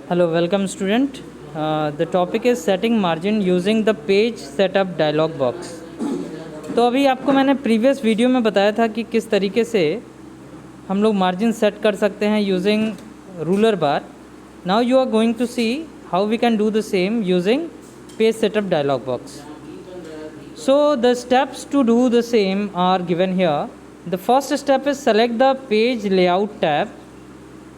Hello, welcome student. The topic is setting margin using the page setup dialog box. तो अभी आपको मैंने previous video में बताया था कि किस तरीके से हम लोग मार्जिन सेट कर सकते हैं using ruler bar. Now you are going to see how we can do the same using page setup dialog box. So the steps to do the same are given here. The first step is select the page layout tab.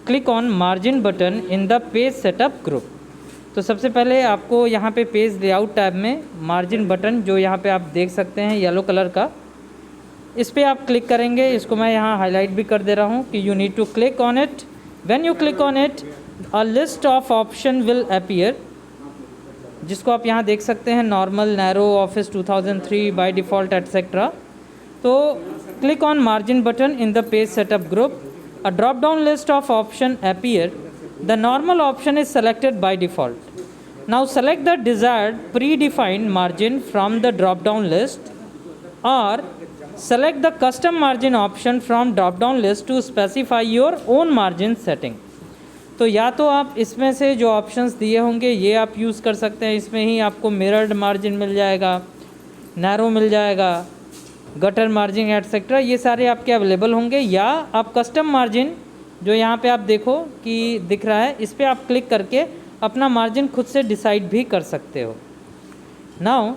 Click on margin button in the page setup group. तो सबसे पहले आपको यहाँ पे page layout tab में margin button जो यहाँ पे आप देख सकते हैं येलो कलर का, इस पर आप क्लिक करेंगे. इसको मैं यहाँ हाईलाइट भी कर दे रहा हूँ कि you need to click on it. When you click on it a list of option will appear, जिसको आप यहाँ देख सकते हैं normal, narrow, office 2003, by default etcetera. तो click on margin button in the page setup group. A drop down list of option appear. The normal option is selected by default. Now select the desired predefined margin from the drop down list or select the custom margin option from drop down list to specify your own margin setting. तो या तो आप इसमें से जो options दिए होंगे ये आप यूज़ कर सकते हैं. इसमें ही आपको मिरर्ड मार्जिन मिल जाएगा, नैरो मिल जाएगा, गटर मार्जिन एटसेट्रा, ये सारे आपके अवेलेबल होंगे. या आप कस्टम मार्जिन जो यहाँ पे आप देखो कि दिख रहा है, इस पर आप क्लिक करके अपना मार्जिन खुद से डिसाइड भी कर सकते हो. Now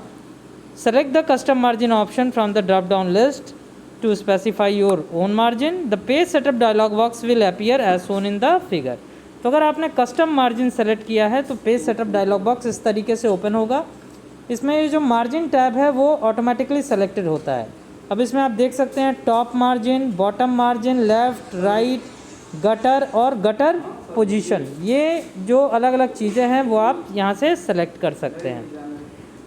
select the custom margin option from the drop down list to specify your own margin. The page setup dialog box will appear as shown in the figure. तो अगर आपने कस्टम मार्जिन सेलेक्ट किया है तो page setup dialog box इस तरीके से open होगा. इसमें जो मार्जिन टैब है वो ऑटोमेटिकली सेलेक्टेड होता है. अब इसमें आप देख सकते हैं top margin, bottom margin, left, right, gutter और गटर पोजीशन, ये जो अलग अलग चीज़ें हैं वो आप यहाँ से सेलेक्ट कर सकते हैं.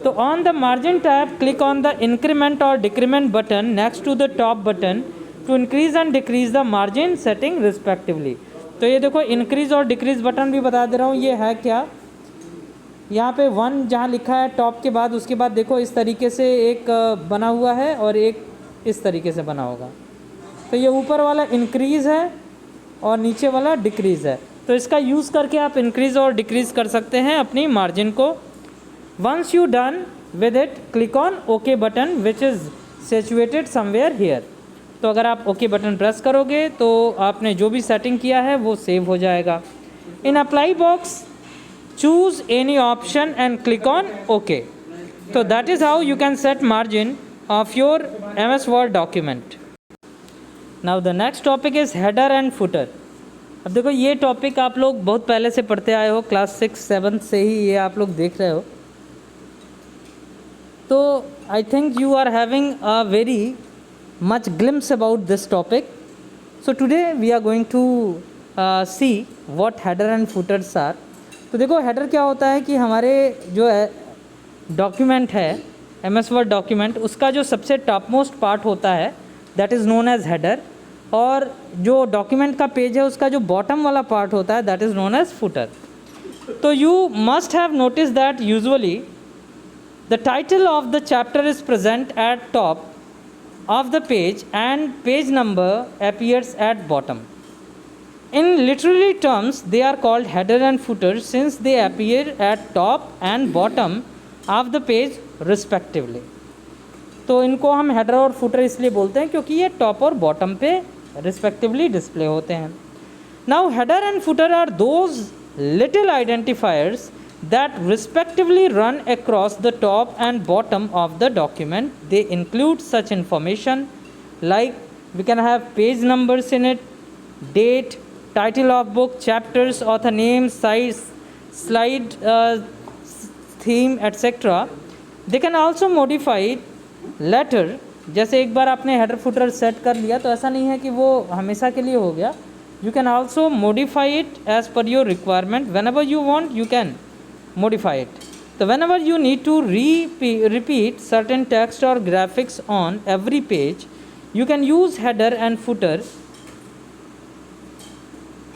तो on the margin tab click on the increment और decrement button next to the top button to increase and decrease the margin setting respectively. तो ये देखो इंक्रीज़ और डिक्रीज़ बटन भी बता दे रहा हूँ ये है क्या. यहाँ पे 1 जहाँ लिखा है टॉप के बाद, उसके बाद देखो इस तरीके से एक बना हुआ है और एक इस तरीके से बना होगा. तो ये ऊपर वाला इंक्रीज़ है और नीचे वाला डिक्रीज़ है. तो इसका यूज़ करके आप इंक्रीज़ और डिक्रीज़ कर सकते हैं अपनी मार्जिन को. Once you done with it click on okay button which is situated somewhere here. तो अगर आप ओके बटन प्रेस करोगे तो आपने जो भी सेटिंग किया है वो सेव हो जाएगा. In apply box choose any option and click on okay. तो that is how you can set margin of your MS Word document. Now the next topic is header and footer. अब देखो ये topic आप लोग बहुत पहले से पढ़ते आए हो, क्लास 6-7 से ही ये आप लोग देख रहे हो. तो I think you are having a very much glimpse about this topic. So today we are going to see what header and footers are. तो देखो हेडर क्या होता है कि हमारे जो डॉक्यूमेंट है MS वर्ड डॉक्यूमेंट, उसका जो सबसे टॉप मोस्ट पार्ट होता है that is known as header, और जो डॉक्यूमेंट का पेज है उसका जो बॉटम वाला पार्ट होता है that is known as footer. तो you must have notice that usually the title of the chapter is present at top of the page and page number appears at bottom. In literary terms they are called header and footer since they appear at top and bottom of the page respectively. तो इनको हम header और footer इसलिए बोलते हैं क्योंकि ये top और बॉटम पे रिस्पेक्टिवली डिस्प्ले होते हैं. Now header and footer are those little identifiers that respectively run across the top and bottom of the document. They include such information like we can have page numbers in it, date, title of book, chapters, author name, size, slide theme etcetera. They can also modified later. जैसे एक बार आपने header footer set कर लिया तो ऐसा नहीं है कि वो हमेशा के लिए हो गया. You can also modify it as per your requirement. Whenever you want you can modify it. तो whenever you need to repeat certain text और graphics on every page you can use header and footer.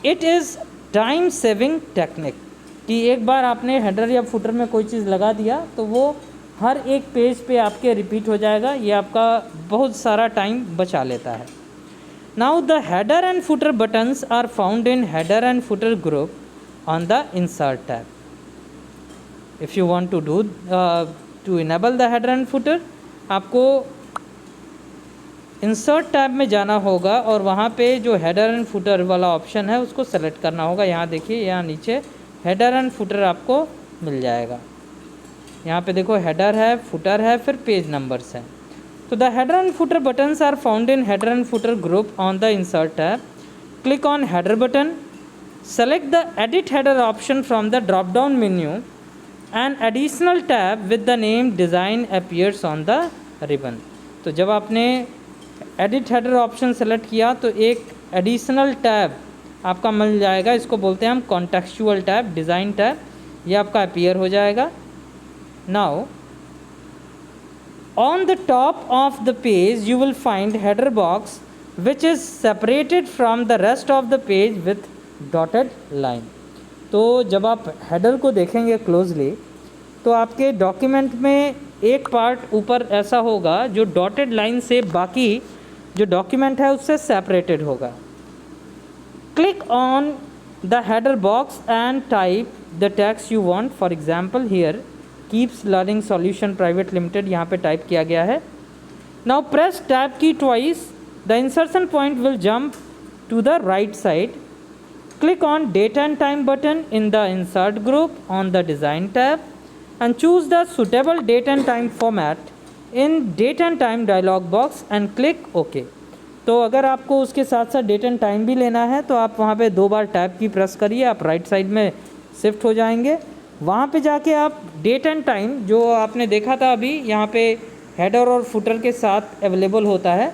It is time saving technique कि एक बार आपने header या footer में कोई चीज़ लगा दिया तो वो हर एक पेज पे आपके रिपीट हो जाएगा. ये आपका बहुत सारा टाइम बचा लेता है. Now the header and footer buttons are found in header and footer group on the insert tab. If you want to do to enable the header and footer, आपको इंसर्ट टैब में जाना होगा और वहाँ पे जो हेडर एंड फुटर वाला option है उसको सेलेक्ट करना होगा। यहाँ देखिए, यहाँ नीचे हेडर एंड फुटर आपको मिल जाएगा। यहाँ पे देखो हेडर है, फुटर है, फिर पेज नंबर्स हैं। तो the header and footer buttons are found in header and footer group on the insert tab. Click on header button, select the edit header option from the drop down menu and additional tab with the name design appears on the ribbon. तो जब आपने edit header option select किया तो एक additional tab आपका मिल जाएगा। इसको बोलते हैं हम कॉन्टेक्चुअल टैब, डिज़ाइन टैब, ये आपका अपीयर हो जाएगा। Now on the top of the page you will find header box which is separated from the rest of the page with dotted line. तो जब आप हेडर को देखेंगे क्लोजली तो आपके डॉक्यूमेंट में एक पार्ट ऊपर ऐसा होगा जो डॉटेड लाइन से बाकी जो डॉक्यूमेंट है उससे सेपरेटेड होगा। Click on the header box and type the text you want. For example here keeps learning solution private limited यहाँ पे टाइप किया गया है। Now press tab key twice, the insertion point will jump to the right side. Click on date and time button in the insert group on the design tab and choose the suitable date and time format in date and time dialog box and click OK। तो अगर आपको उसके साथ साथ date and time भी लेना है तो आप वहाँ पे 2 बार टैब की प्रेस करिए, आप राइट साइड में शिफ्ट हो जाएंगे। वहाँ पे जाके आप डेट एंड टाइम जो आपने देखा था अभी यहाँ पे हेडर और फुटर के साथ अवेलेबल होता है,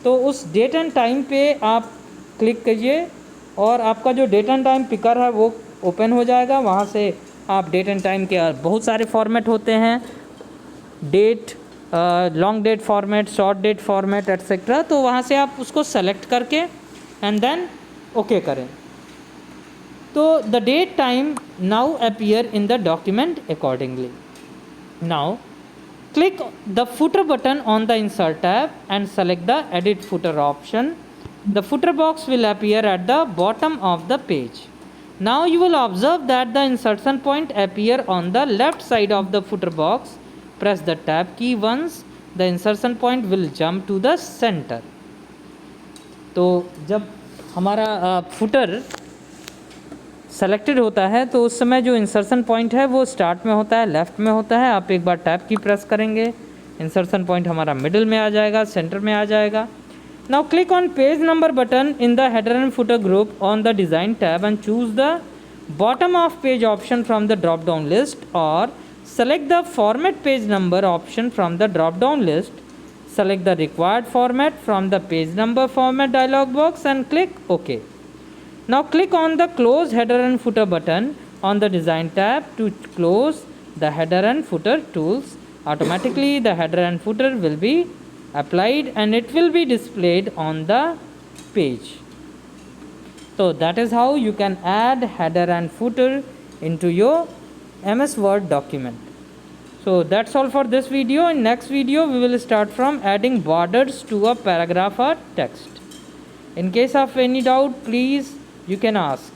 तो उस डेट एंड टाइम पे आप क्लिक करिए और आपका जो डेट एंड टाइम पिकर है वो ओपन हो जाएगा। वहाँ से आप डेट एंड टाइम के बहुत सारे फॉर्मेट होते हैं, date, long date format, short date format etcetera. तो वहाँ से आप उसको सेलेक्ट करके एंड देन ओके करें। तो the date time now appear in the document accordingly. Now click the footer button on the insert tab and select the edit footer option. The footer box will appear at the bottom of the page. Now you will observe that the insertion point appear on the left side of the footer box. Press the tab key once. The insertion point will jump to the center. तो जब हमारा footer selected होता है तो उस समय जो insertion point है वो स्टार्ट में होता है, लेफ़्ट में होता है। आप एक बार टैब की प्रेस करेंगे, इंसर्शन पॉइंट हमारा मिडिल में आ जाएगा, सेंटर में आ जाएगा। Now click on page number button in the header and footer group on the design tab and choose the bottom of page option from the drop down list or select the format page number option from the drop down list. Select the required format from the page number format dialog box and click OK. Now click on the close header and footer button on the design tab to close the header and footer tools. Automatically the header and footer will be applied and it will be displayed on the page. So that is how you can add header and footer into your MS Word document. So that's all for this video. In next video we will start from adding borders to a paragraph or text. In case of any doubt, please you can ask.